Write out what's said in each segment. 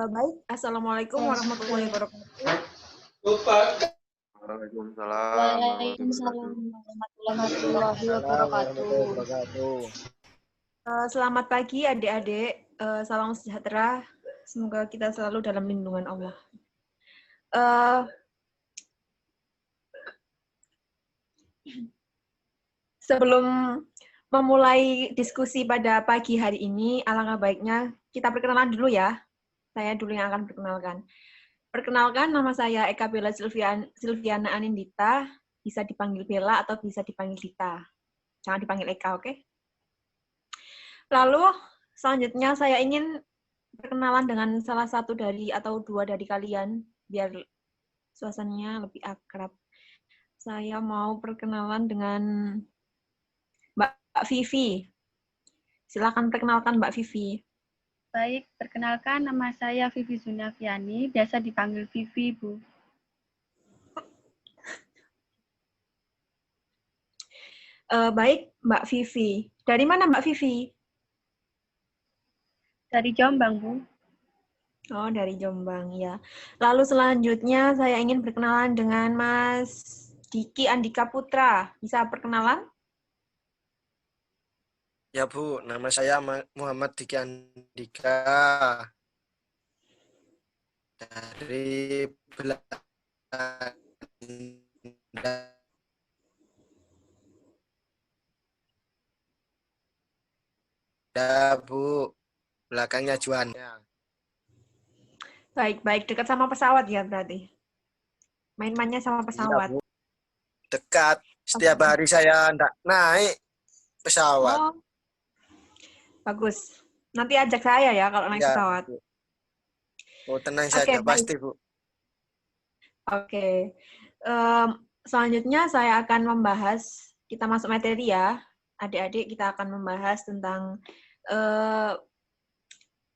Baik, Assalamualaikum warahmatullahi wabarakatuh. Waalaikumsalam warahmatullahi wabarakatuh. Selamat pagi adik-adik, salam sejahtera. Semoga kita selalu dalam lindungan Allah. Sebelum memulai diskusi pada pagi hari ini, alangkah baiknya kita perkenalan dulu ya. Saya dulu yang akan perkenalkan. Perkenalkan, nama saya Eka Bella Silviana Anindita, bisa dipanggil Bella atau bisa dipanggil Dita. Jangan dipanggil Eka, oke? Lalu, selanjutnya saya ingin perkenalan dengan salah satu dari atau dua dari kalian, biar suasananya lebih akrab. Saya mau perkenalan dengan Mbak Vivi. Silakan perkenalkan Mbak Vivi. Baik, perkenalkan nama saya Vivi Zunafiani, biasa dipanggil Vivi, Bu. Baik, Mbak Vivi. Dari mana Mbak Vivi? Dari Jombang, Bu. Oh, dari Jombang, ya. Lalu selanjutnya saya ingin berkenalan dengan Mas Diki Andika Putra. Bisa perkenalan? Ya Bu, nama saya Muhammad Diki Andika dari Belanda, Bu. Belakangnya Juan. Baik. Dekat sama pesawat ya berarti? Main-mainnya sama pesawat? Iya, Bu. Dekat. Setiap hari saya naik pesawat. Oh, bagus. Nanti ajak saya ya kalau naik Ya, pesawat. Bu. Oh, tenang Oke, saja, baik. pasti, Bu. Oke. Selanjutnya saya akan membahas, kita masuk materi ya. Adik-adik, kita akan membahas tentang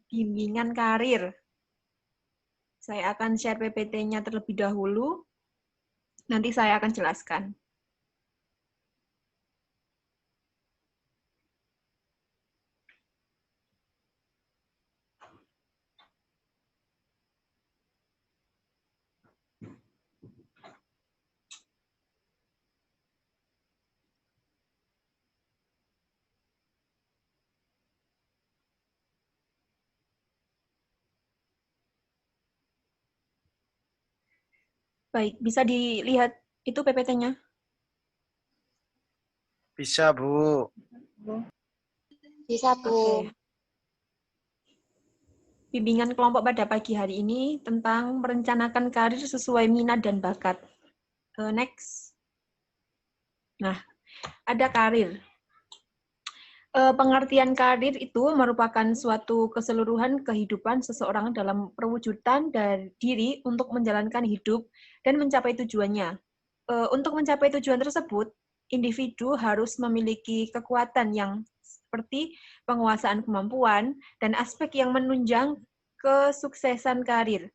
bimbingan karir. Saya akan share PPT-nya terlebih dahulu. Nanti saya akan jelaskan. Baik, bisa dilihat itu PPT-nya? Bisa, Bu. Bisa, Bu. Oke. Bimbingan kelompok pada pagi hari ini tentang merencanakan karir sesuai minat dan bakat. Next. Nah, ada karir. Pengertian karir itu merupakan suatu keseluruhan kehidupan seseorang dalam perwujudan dari diri untuk menjalankan hidup dan mencapai tujuannya. Untuk mencapai tujuan tersebut, individu harus memiliki kekuatan yang seperti penguasaan kemampuan dan aspek yang menunjang kesuksesan karir.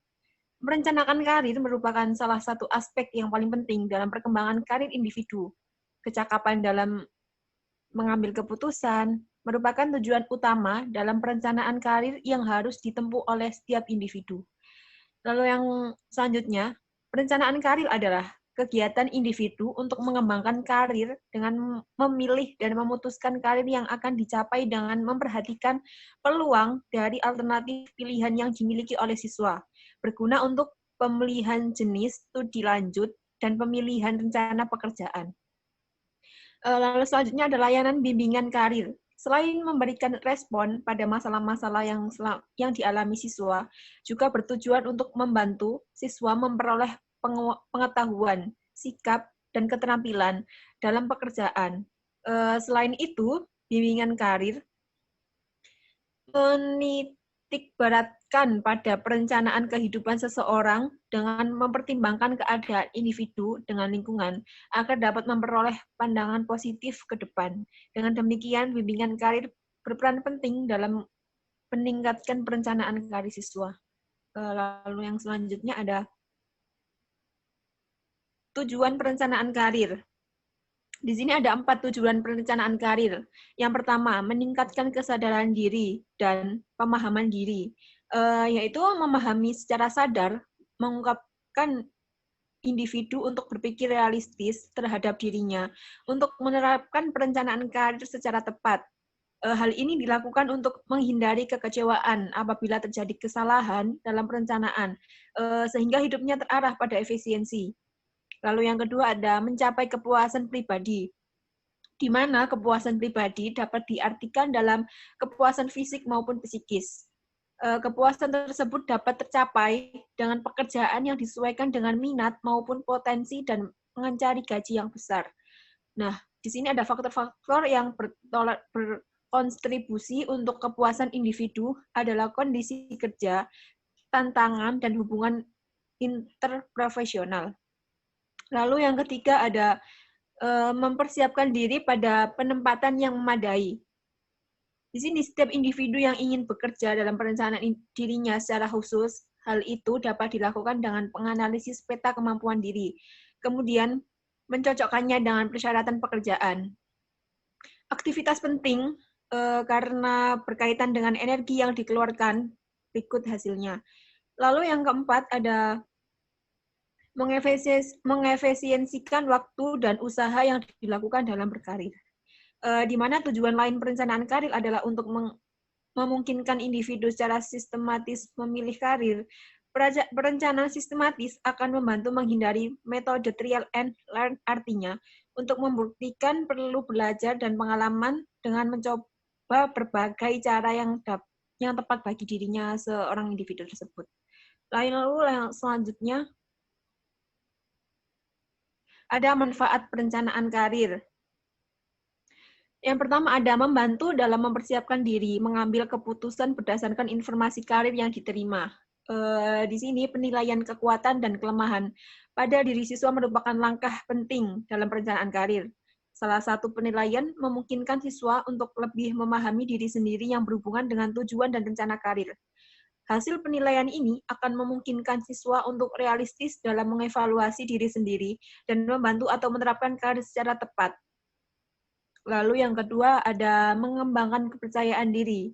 Merencanakan karir merupakan salah satu aspek yang paling penting dalam perkembangan karir individu. Kecakapan dalam mengambil keputusan merupakan tujuan utama dalam perencanaan karir yang harus ditempuh oleh setiap individu. Lalu yang selanjutnya, perencanaan karir adalah kegiatan individu untuk mengembangkan karir dengan memilih dan memutuskan karir yang akan dicapai dengan memperhatikan peluang dari alternatif pilihan yang dimiliki oleh siswa, berguna untuk pemilihan jenis studi lanjut dan pemilihan rencana pekerjaan. Lalu selanjutnya ada layanan bimbingan karir. Selain memberikan respon pada masalah-masalah yang dialami siswa, juga bertujuan untuk membantu siswa memperoleh pengetahuan, sikap, dan keterampilan dalam pekerjaan. Selain itu, bimbingan karir menitikberatkan pada perencanaan kehidupan seseorang dengan mempertimbangkan keadaan individu dengan lingkungan agar dapat memperoleh pandangan positif ke depan. Dengan demikian, bimbingan karir berperan penting dalam meningkatkan perencanaan karir siswa. Lalu yang selanjutnya ada tujuan perencanaan karir. Di sini ada 4 tujuan perencanaan karir. Yang pertama, meningkatkan kesadaran diri dan pemahaman diri. yaitu memahami secara sadar, mengungkapkan individu untuk berpikir realistis terhadap dirinya, untuk menerapkan perencanaan karir secara tepat. Hal ini dilakukan untuk menghindari kekecewaan apabila terjadi kesalahan dalam perencanaan, sehingga hidupnya terarah pada efisiensi. Lalu yang kedua ada mencapai kepuasan pribadi, di mana kepuasan pribadi dapat diartikan dalam kepuasan fisik maupun psikis. Kepuasan tersebut dapat tercapai dengan pekerjaan yang disesuaikan dengan minat maupun potensi dan mencari gaji yang besar. Nah, di sini ada faktor-faktor yang berkontribusi untuk kepuasan individu adalah kondisi kerja, tantangan, dan hubungan interprofesional. Lalu yang ketiga ada mempersiapkan diri pada penempatan yang memadai. Di sini setiap individu yang ingin bekerja dalam perencanaan dirinya secara khusus, hal itu dapat dilakukan dengan menganalisis peta kemampuan diri, kemudian mencocokkannya dengan persyaratan pekerjaan. Aktivitas penting karena berkaitan dengan energi yang dikeluarkan, berikut hasilnya. Lalu yang keempat ada mengefisiensikan waktu dan usaha yang dilakukan dalam berkarir. Di mana tujuan lain perencanaan karir adalah untuk memungkinkan individu secara sistematis memilih karir. Perencanaan sistematis akan membantu menghindari metode trial and learn, artinya untuk membuktikan perlu belajar dan pengalaman dengan mencoba berbagai cara yang tepat bagi dirinya seorang individu tersebut. Lalu yang selanjutnya ada manfaat perencanaan karir. Yang pertama ada membantu dalam mempersiapkan diri, mengambil keputusan berdasarkan informasi karir yang diterima. Di sini penilaian kekuatan dan kelemahan pada diri siswa merupakan langkah penting dalam perencanaan karir. Salah satu penilaian memungkinkan siswa untuk lebih memahami diri sendiri yang berhubungan dengan tujuan dan rencana karir. Hasil penilaian ini akan memungkinkan siswa untuk realistis dalam mengevaluasi diri sendiri dan membantu atau menerapkan karir secara tepat. Lalu yang kedua ada mengembangkan kepercayaan diri.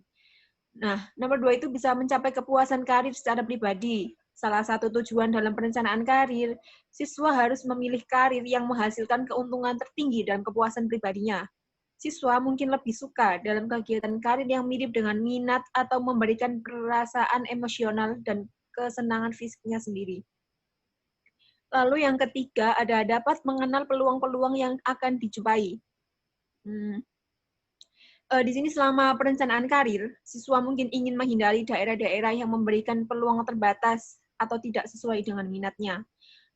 Nah, nomor 2 itu bisa mencapai kepuasan karir secara pribadi. Salah satu tujuan dalam perencanaan karir, siswa harus memilih karir yang menghasilkan keuntungan tertinggi dalam kepuasan pribadinya. Siswa mungkin lebih suka dalam kegiatan karir yang mirip dengan minat atau memberikan perasaan emosional dan kesenangan fisiknya sendiri. Lalu yang ketiga ada dapat mengenal peluang-peluang yang akan dijumpai. Di sini selama perencanaan karir, siswa mungkin ingin menghindari daerah-daerah yang memberikan peluang terbatas atau tidak sesuai dengan minatnya.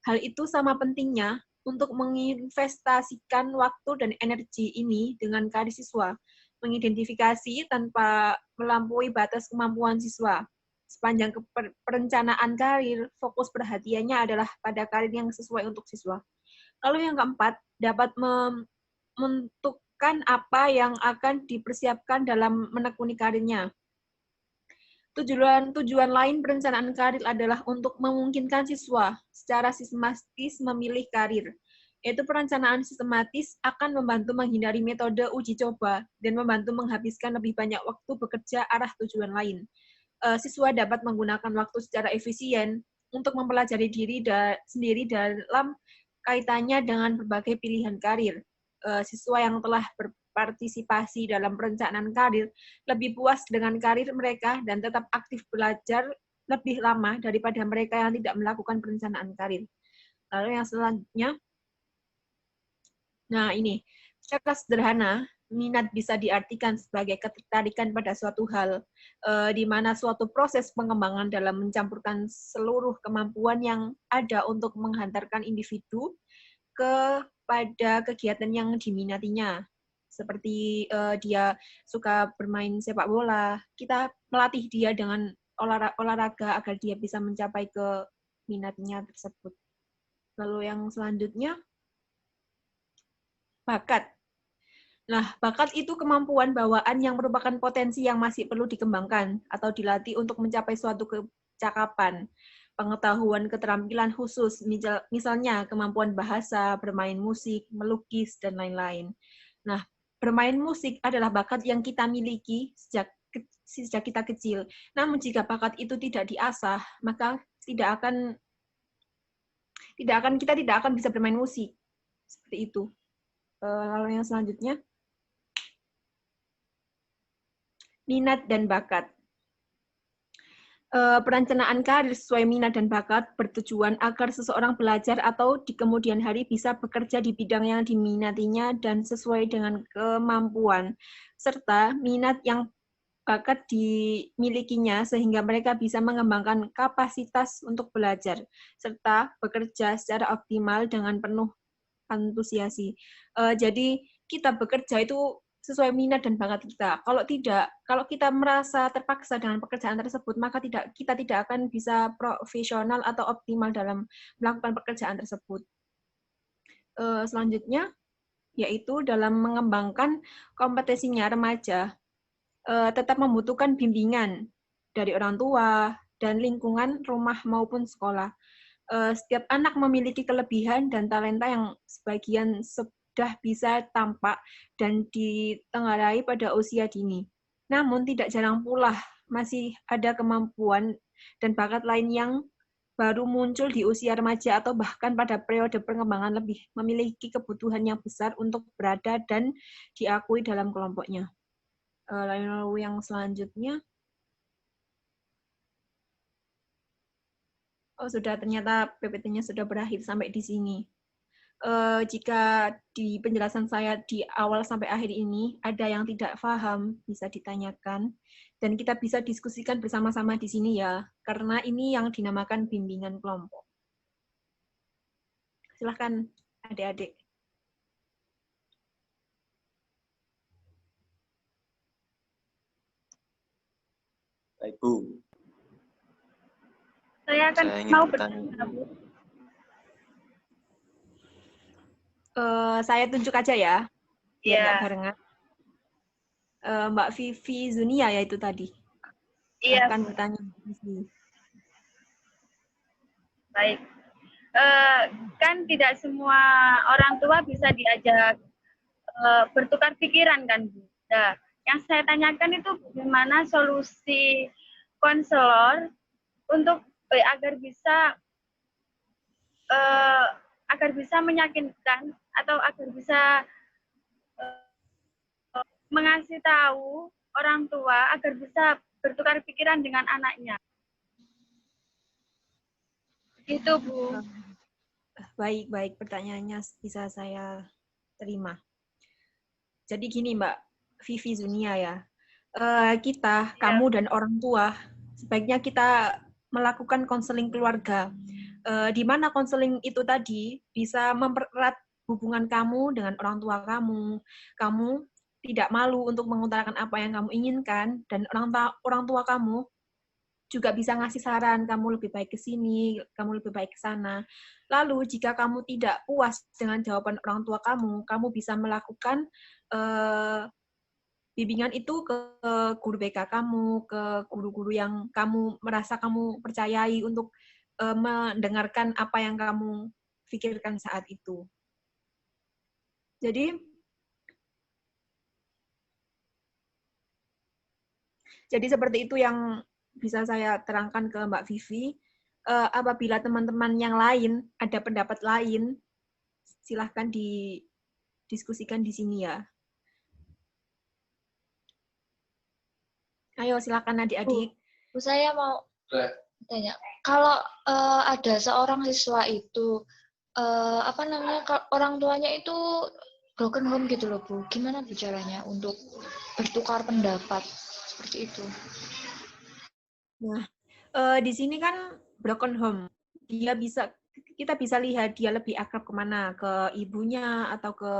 Hal itu sama pentingnya untuk menginvestasikan waktu dan energi ini dengan karir siswa, mengidentifikasi tanpa melampaui batas kemampuan siswa. Sepanjang perencanaan karir, fokus perhatiannya adalah pada karir yang sesuai untuk siswa. Lalu yang keempat, dapat menentukan apa yang akan dipersiapkan dalam menekuni karirnya. Tujuan lain perencanaan karir adalah untuk memungkinkan siswa secara sistematis memilih karir, yaitu perencanaan sistematis akan membantu menghindari metode uji coba dan membantu menghabiskan lebih banyak waktu bekerja arah tujuan lain. Siswa dapat menggunakan waktu secara efisien untuk mempelajari diri sendiri dalam kaitannya dengan berbagai pilihan karir. Siswa yang telah berpartisipasi dalam perencanaan karir lebih puas dengan karir mereka dan tetap aktif belajar lebih lama daripada mereka yang tidak melakukan perencanaan karir. Lalu yang selanjutnya, nah ini, secara sederhana, minat bisa diartikan sebagai ketertarikan pada suatu hal, di mana suatu proses pengembangan dalam mencampurkan seluruh kemampuan yang ada untuk menghantarkan individu kepada kegiatan yang diminatinya. Seperti dia suka bermain sepak bola, kita melatih dia dengan olahraga agar dia bisa mencapai ke minatnya tersebut. Lalu yang selanjutnya, bakat. Nah, bakat itu kemampuan bawaan yang merupakan potensi yang masih perlu dikembangkan atau dilatih untuk mencapai suatu kecakapan. Pengetahuan keterampilan khusus, misalnya kemampuan bahasa, bermain musik, melukis, dan lain-lain. Nah, bermain musik adalah bakat yang kita miliki sejak sejak kita kecil. Namun jika bakat itu tidak diasah, maka kita tidak akan bisa bermain musik. Seperti itu. Lalu yang selanjutnya, minat dan bakat. Perencanaan karir sesuai minat dan bakat bertujuan agar seseorang belajar atau di kemudian hari bisa bekerja di bidang yang diminatinya dan sesuai dengan kemampuan, serta minat yang bakat dimilikinya sehingga mereka bisa mengembangkan kapasitas untuk belajar, serta bekerja secara optimal dengan penuh antusiasi. Jadi kita bekerja itu sesuai minat dan bakat kita. Kalau kita merasa terpaksa dengan pekerjaan tersebut, maka kita tidak akan bisa profesional atau optimal dalam melakukan pekerjaan tersebut. Selanjutnya, yaitu dalam mengembangkan kompetensinya remaja, tetap membutuhkan bimbingan dari orang tua dan lingkungan rumah maupun sekolah. Setiap anak memiliki kelebihan dan talenta yang sebagian sudah bisa tampak dan ditengarai pada usia dini. Namun tidak jarang pula masih ada kemampuan dan bakat lain yang baru muncul di usia remaja atau bahkan pada periode pengembangan lebih memiliki kebutuhan yang besar untuk berada dan diakui dalam kelompoknya. Lalu yang selanjutnya, sudah ternyata PPT-nya sudah berakhir sampai di sini. Jika di penjelasan saya di awal sampai akhir ini ada yang tidak paham, bisa ditanyakan. Dan kita bisa diskusikan bersama-sama di sini ya, karena ini yang dinamakan bimbingan kelompok. Silahkan adik-adik. Baik, Bu. Saya akan mau bertanya, Bu. Saya tunjuk aja ya, biar nggak Iya. barengan. Mbak Vivi Zunia ya itu tadi. Iya, Akan Bu. bertanya di sini. Baik. Kan tidak semua orang tua bisa diajak bertukar pikiran kan, Bu. Nah, yang saya tanyakan itu bagaimana solusi konselor untuk agar bisa meyakinkan atau agar bisa mengasih tahu orang tua agar bisa bertukar pikiran dengan anaknya. Itu, Bu. Baik, pertanyaannya bisa saya terima. Jadi gini Mbak Vivi Zunia ya, kamu dan orang tua, sebaiknya kita melakukan konseling keluarga, di mana konseling itu tadi bisa mempererat hubungan kamu dengan orang tua kamu tidak malu untuk mengutarakan apa yang kamu inginkan, dan orang tua kamu juga bisa ngasih saran, kamu lebih baik ke sini, kamu lebih baik ke sana. Lalu, jika kamu tidak puas dengan jawaban orang tua kamu bisa melakukan bimbingan itu ke guru BK kamu, ke guru-guru yang kamu merasa kamu percayai untuk mendengarkan apa yang kamu pikirkan saat itu. Jadi seperti itu yang bisa saya terangkan ke Mbak Vivi. Apabila teman-teman yang lain ada pendapat lain, silahkan didiskusikan di sini ya. Ayo silakan adik-adik. Bu, saya mau tanya, kalau ada seorang siswa itu orang tuanya itu broken home gitu loh Bu, gimana bicaranya untuk bertukar pendapat seperti itu? Nah, di sini kan broken home, kita bisa lihat dia lebih akrab kemana, ke ibunya atau ke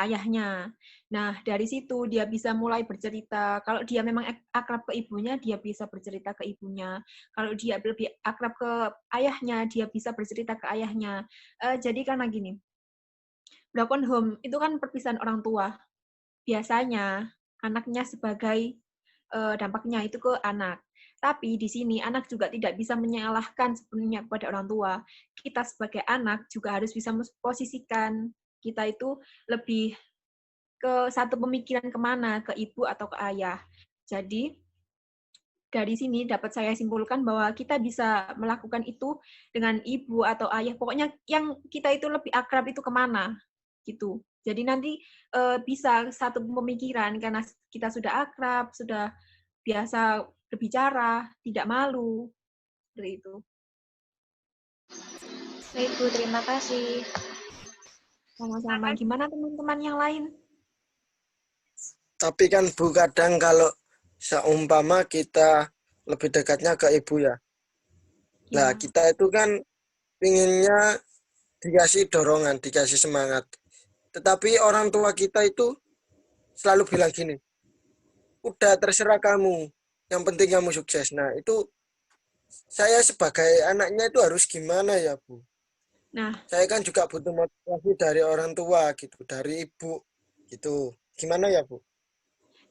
ayahnya. Nah, dari situ dia bisa mulai bercerita. Kalau dia memang akrab ke ibunya, dia bisa bercerita ke ibunya. Kalau dia lebih akrab ke ayahnya, dia bisa bercerita ke ayahnya. Jadi karena gini, broken home itu kan perpisahan orang tua. Biasanya anaknya sebagai dampaknya itu ke anak. Tapi di sini anak juga tidak bisa menyalahkan sepenuhnya kepada orang tua. Kita sebagai anak juga harus bisa memposisikan kita itu lebih ke satu pemikiran kemana, ke ibu atau ke ayah. Jadi, dari sini dapat saya simpulkan bahwa kita bisa melakukan itu dengan ibu atau ayah. Pokoknya yang kita itu lebih akrab itu kemana, gitu. Jadi nanti bisa satu pemikiran karena kita sudah akrab, sudah biasa berbicara, tidak malu, seperti itu. Baik, Bu, terima kasih. Sama-sama. Gimana teman-teman yang lain? Tapi kan Bu, kadang kalau seumpama kita lebih dekatnya ke ibu ya. Nah, Ya. kita itu kan pinginnya dikasih dorongan, dikasih semangat. Tetapi orang tua kita itu selalu bilang gini, udah terserah kamu, yang penting kamu sukses. Nah, itu saya sebagai anaknya itu harus gimana ya, Bu? Nah, Saya kan juga butuh motivasi dari orang tua gitu, dari ibu gitu. Gimana ya, Bu?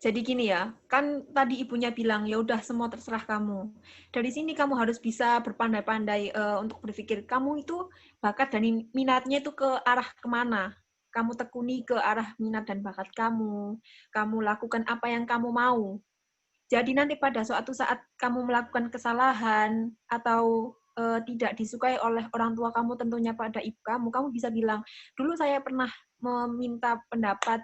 jadi gini ya, kan tadi ibunya bilang, ya udah semua terserah kamu. Dari sini kamu harus bisa berpandai-pandai untuk berpikir, kamu itu bakat dan minatnya itu ke arah kemana. Kamu tekuni ke arah minat dan bakat kamu lakukan apa yang kamu mau. Jadi nanti pada suatu saat kamu melakukan kesalahan atau tidak disukai oleh orang tua kamu, tentunya pada ibu kamu bisa bilang, dulu saya pernah meminta pendapat,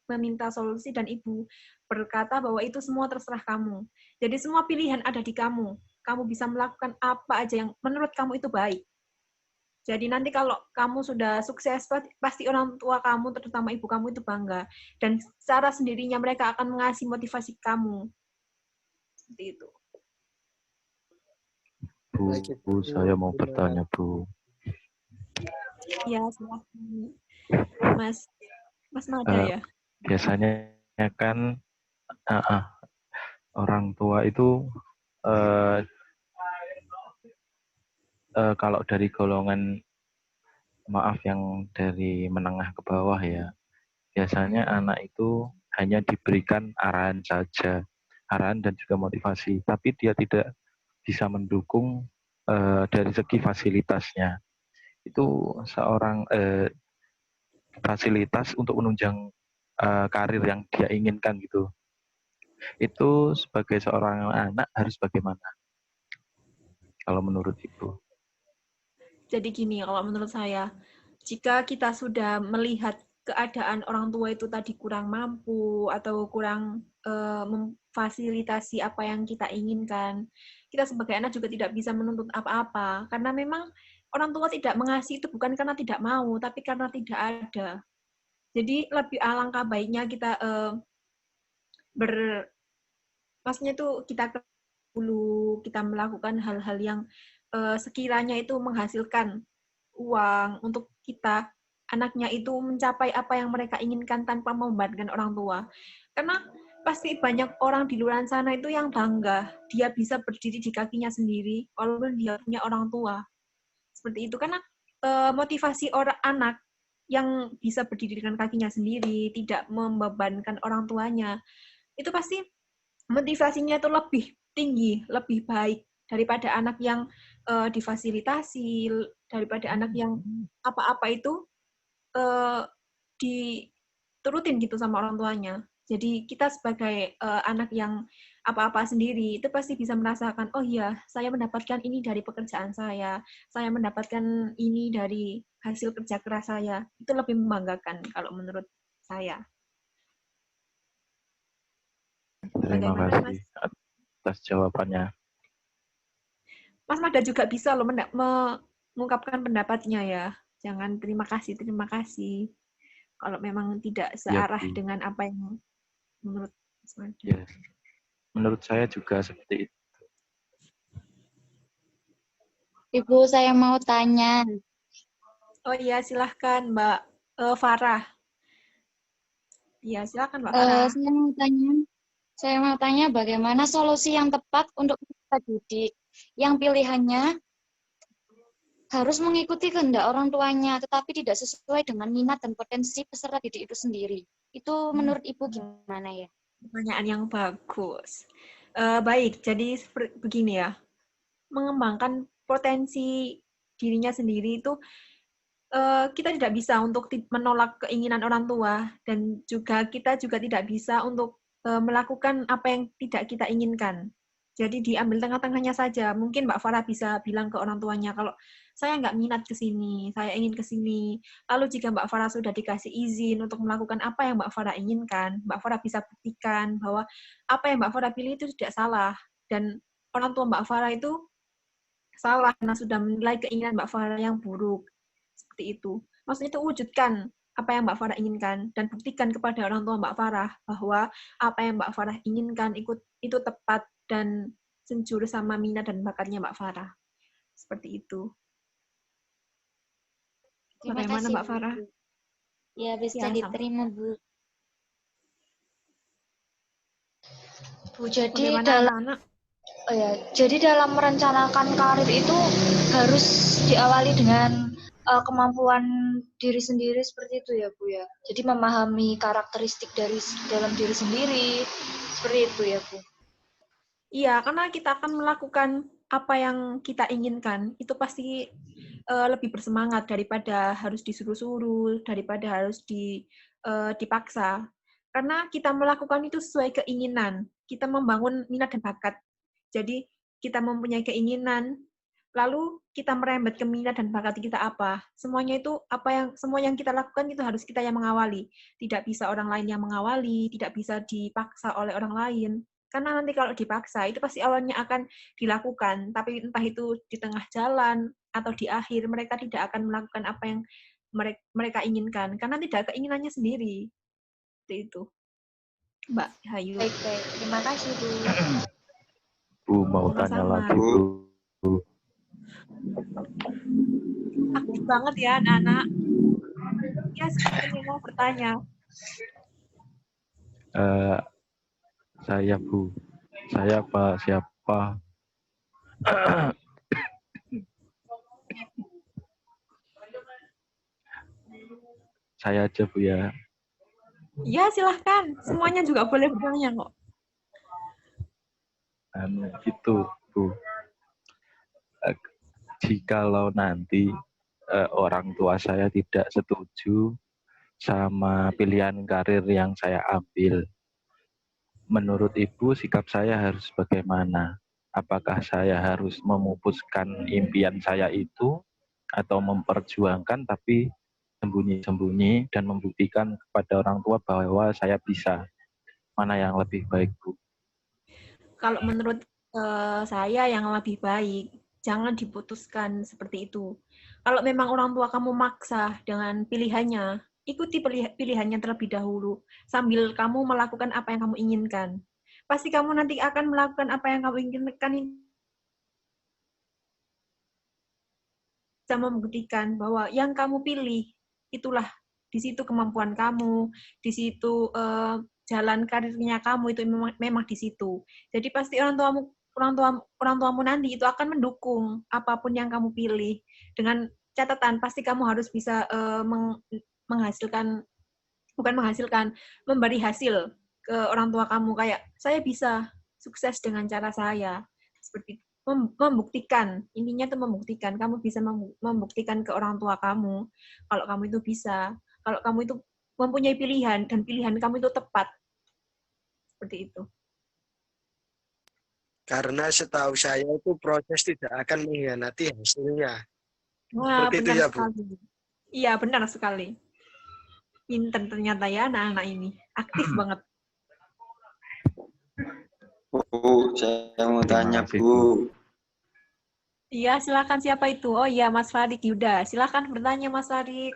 meminta solusi dan ibu berkata bahwa itu semua terserah kamu. Jadi semua pilihan ada di kamu. Kamu bisa melakukan apa aja yang menurut kamu itu baik. Jadi nanti kalau kamu sudah sukses, pasti orang tua kamu, terutama ibu kamu itu bangga. Dan secara sendirinya mereka akan mengasih motivasi kamu. Seperti itu. Bu, saya mau bertanya, Bu. Ya, silakan. Mas Mada ya? Biasanya kan orang tua itu kalau dari golongan, maaf, yang dari menengah ke bawah ya, biasanya anak itu hanya diberikan arahan saja, arahan dan juga motivasi, tapi dia tidak bisa mendukung dari segi fasilitasnya. Itu seorang fasilitas untuk menunjang karir yang dia inginkan gitu. Itu sebagai seorang anak harus bagaimana kalau menurut Ibu? Jadi gini, kalau menurut saya, jika kita sudah melihat keadaan orang tua itu tadi kurang mampu atau kurang memfasilitasi apa yang kita inginkan, kita sebagai anak juga tidak bisa menuntut apa-apa. Karena memang orang tua tidak mengasihi itu bukan karena tidak mau, tapi karena tidak ada. Jadi lebih alangkah baiknya kita maksudnya itu kita dulu kita melakukan hal-hal yang sekiranya itu menghasilkan uang untuk kita, anaknya itu mencapai apa yang mereka inginkan tanpa membebankan orang tua. Karena pasti banyak orang di luar sana itu yang bangga, dia bisa berdiri di kakinya sendiri, walaupun dia punya orang tua. Seperti itu, karena motivasi orang anak yang bisa berdiri dengan kakinya sendiri, tidak membebankan orang tuanya, itu pasti motivasinya itu lebih tinggi, lebih baik daripada anak yang difasilitasi, daripada anak yang apa-apa itu diturutin gitu sama orang tuanya. Jadi kita sebagai anak yang apa-apa sendiri itu pasti bisa merasakan, oh iya, saya mendapatkan ini dari pekerjaan saya mendapatkan ini dari hasil kerja keras saya. Itu lebih membanggakan kalau menurut saya. Terima Bagaimana, kasih Mas? atas jawabannya. Mas Mada juga bisa loh mengungkapkan pendapatnya ya. Jangan terima kasih. Kalau memang tidak Ya, searah Bu. dengan apa yang menurut Mas Mada. Ya. Menurut saya juga seperti itu. Ibu, saya mau tanya. Oh iya, silahkan Mbak Farah. Iya, silahkan Mbak Farah. Saya mau tanya bagaimana solusi yang tepat untuk kita didik yang pilihannya harus mengikuti kehendak orang tuanya, tetapi tidak sesuai dengan minat dan potensi peserta didik itu sendiri. Itu menurut Ibu gimana ya? Pertanyaan yang bagus. Baik, jadi begini ya. Mengembangkan potensi dirinya sendiri itu kita tidak bisa untuk menolak keinginan orang tua, dan juga kita juga tidak bisa untuk melakukan apa yang tidak kita inginkan. Jadi diambil tengah-tengahnya saja. Mungkin Mbak Farah bisa bilang ke orang tuanya, kalau saya nggak minat ke sini, saya ingin ke sini. Lalu jika Mbak Farah sudah dikasih izin untuk melakukan apa yang Mbak Farah inginkan, Mbak Farah bisa buktikan bahwa apa yang Mbak Farah pilih itu tidak salah. Dan orang tua Mbak Farah itu salah karena sudah menilai keinginan Mbak Farah yang buruk. Seperti itu. Maksudnya itu wujudkan apa yang Mbak Farah inginkan dan buktikan kepada orang tua Mbak Farah bahwa apa yang Mbak Farah inginkan itu tepat dan senjur sama minat dan bakatnya Mbak Farah. Seperti itu. Terima Bagaimana kasih, Mbak Bu. Farah? Ya, bisa Ya, diterima, Bu. Bu, jadi Bagaimana dalam anak-anak? jadi dalam merencanakan karir itu harus diawali dengan kemampuan diri sendiri seperti itu ya, Bu ya. Jadi memahami karakteristik dari dalam diri sendiri seperti itu ya, Bu. Iya, karena kita akan melakukan apa yang kita inginkan, itu pasti lebih bersemangat daripada harus disuruh-suruh, daripada harus dipaksa. Karena kita melakukan itu sesuai keinginan, kita membangun minat dan bakat. Jadi kita mempunyai keinginan, lalu kita merembet ke minat dan bakat kita apa. Semuanya itu semua yang kita lakukan itu harus kita yang mengawali. Tidak bisa orang lain yang mengawali, tidak bisa dipaksa oleh orang lain. Karena nanti kalau dipaksa, itu pasti awalnya akan dilakukan, tapi entah itu di tengah jalan atau di akhir, mereka tidak akan melakukan apa yang mereka inginkan, karena tidak keinginannya sendiri. Seperti itu. Mbak Hayu. Baik. Terima kasih, Bu. Bu, mau tanya Sama-sama. lagi, Bu. Aktif banget ya anak-anak. Ya, sepertinya mau bertanya. Saya, Bu. Saya Pak siapa? Saya aja, Bu ya. Ya, silahkan. Semuanya juga boleh bertanya kok. Gitu, Bu. Jikalau nanti orang tua saya tidak setuju sama pilihan karir yang saya ambil, menurut Ibu sikap saya harus bagaimana? Apakah saya harus memupuskan impian saya itu atau memperjuangkan tapi sembunyi-sembunyi dan membuktikan kepada orang tua bahwa saya bisa? Mana yang lebih baik, Bu? Kalau menurut saya yang lebih baik, jangan diputuskan seperti itu. Kalau memang orang tua kamu maksa dengan pilihannya, ikuti pilihannya terlebih dahulu, sambil kamu melakukan apa yang kamu inginkan. Pasti kamu nanti akan melakukan apa yang kamu inginkan, bisa membuktikan bahwa yang kamu pilih, itulah, di situ kemampuan kamu, di situ jalan karirnya kamu, itu memang di situ. Jadi pasti orang tuamu nanti itu akan mendukung apapun yang kamu pilih. Dengan catatan pasti kamu harus bisa memberi hasil ke orang tua kamu, kayak saya bisa sukses dengan cara saya, seperti itu. Membuktikan, intinya itu membuktikan. Kamu bisa membuktikan ke orang tua kamu kalau kamu itu bisa, kalau kamu itu mempunyai pilihan dan pilihan kamu itu tepat. Seperti itu. Karena setahu saya itu proses tidak akan mengkhianati hasilnya. Wah, Seperti itu benar ya, Bu. sekali. Iya, benar sekali. Pinter ternyata ya anak-anak ini. Aktif banget. Bu, saya mau tanya, kasih, Bu. Iya, silakan, siapa itu? Oh iya, Mas Farid Yuda. Silakan bertanya, Mas Farid.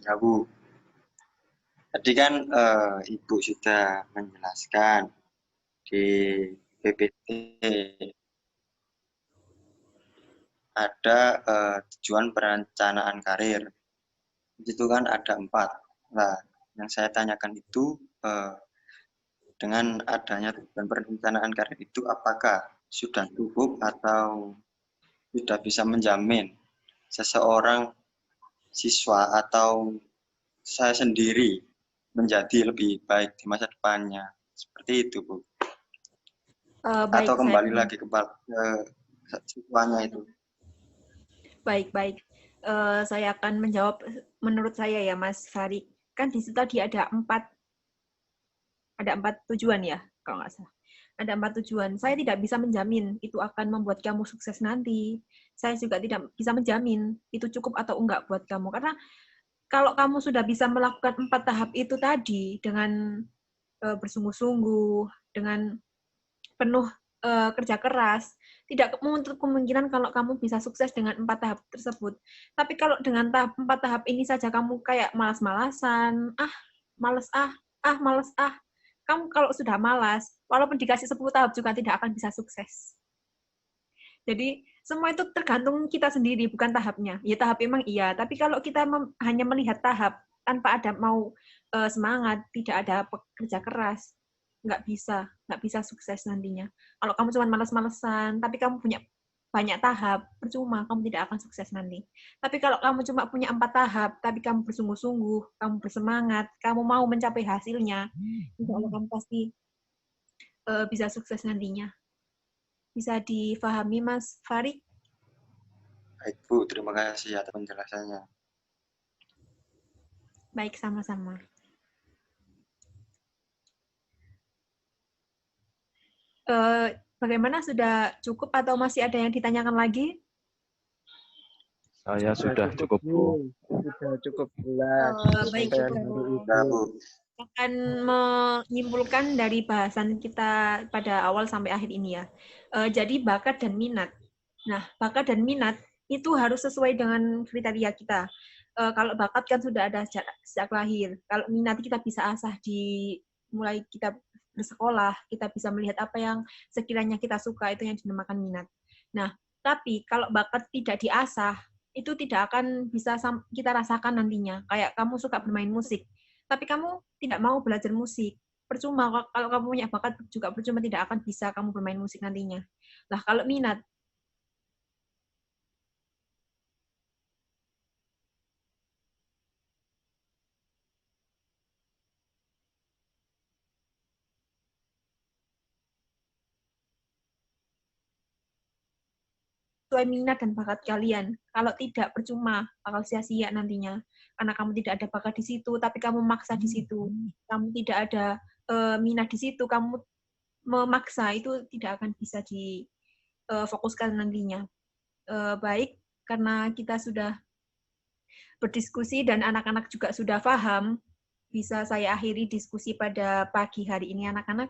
Ya, Bu. Tadi kan Ibu sudah menjelaskan di PPT ada tujuan perencanaan karir. Itu kan ada 4. Nah, yang saya tanyakan itu dengan adanya tujuan perencanaan karir itu apakah sudah cukup atau sudah bisa menjamin seseorang siswa atau saya sendiri menjadi lebih baik di masa depannya? Seperti itu, Bu. Baik, atau kembali lagi ke siswanya itu. Baik. Saya akan menjawab menurut saya ya, Mas Farid. Kan di situ tadi ada 4 Ada 4 tujuan ya, kalau nggak salah. Ada 4 tujuan. Saya tidak bisa menjamin itu akan membuat kamu sukses nanti. Saya juga tidak bisa menjamin itu cukup atau enggak buat kamu. Karena kalau kamu sudah bisa melakukan 4 tahap itu tadi dengan bersungguh-sungguh, dengan penuh kerja keras, tidak menutup kemungkinan kalau kamu bisa sukses dengan 4 tahap tersebut. Tapi kalau dengan 4 tahap ini saja kamu kayak malas-malasan, males males kamu kalau sudah malas, walaupun dikasih 10 tahap juga tidak akan bisa sukses. Jadi semua itu tergantung kita sendiri, bukan tahapnya. Ya tahap memang iya, tapi kalau kita hanya melihat tahap tanpa ada mau semangat, tidak ada kerja keras, nggak bisa sukses nantinya. Kalau kamu cuma malas-malesan, tapi kamu punya banyak tahap, percuma, kamu tidak akan sukses nanti. Tapi kalau kamu cuma punya 4 tahap, tapi kamu bersungguh-sungguh, kamu bersemangat, kamu mau mencapai hasilnya, insya Allah kamu pasti bisa sukses nantinya. Bisa difahami, Mas Farid? Baik, Bu. Terima kasih atas penjelasannya. Baik, sama-sama. Bagaimana, sudah cukup atau masih ada yang ditanyakan lagi? Saya sudah cukup, Bu. Sudah cukup jelas. Baik, Bu. akan menyimpulkan dari bahasan kita pada awal sampai akhir ini ya. Jadi bakat dan minat. Nah, bakat dan minat itu harus sesuai dengan kriteria kita. Kalau bakat kan sudah ada sejak lahir. Kalau minat kita bisa asah mulai kita bersekolah, kita bisa melihat apa yang sekiranya kita suka, itu yang dinamakan minat. Nah, tapi kalau bakat tidak diasah, itu tidak akan bisa kita rasakan nantinya. Kayak kamu suka bermain musik, tapi kamu tidak mau belajar musik. Percuma, kalau kamu punya bakat juga percuma, tidak akan bisa kamu bermain musik nantinya. Nah, kalau minat, sesuai minat dan bakat kalian. Kalau tidak, percuma, bakal sia-sia nantinya. Karena kamu tidak ada bakat di situ, tapi kamu maksa di situ. Kamu tidak ada minat di situ, kamu memaksa, itu tidak akan bisa difokuskan nantinya. Baik, karena kita sudah berdiskusi dan anak-anak juga sudah paham, bisa saya akhiri diskusi pada pagi hari ini, anak-anak.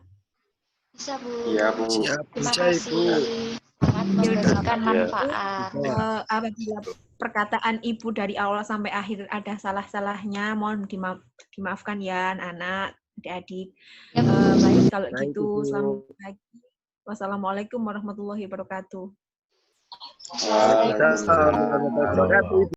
Bisa, Bu. Iya, Bu. Siap, Terima bisa, kasih. Ibu. Sangat memberikan manfaat. Apabila perkataan Ibu dari awal sampai akhir ada salah-salahnya, mohon dimaafkan ya, anak-anak, adik-adik. Baik, kalau Baik, gitu, Ibu. selamat pagi. Wassalamualaikum warahmatullahi wabarakatuh. Waalaikumsalam. Waalaikumsalam warahmatullahi wabarakatuh.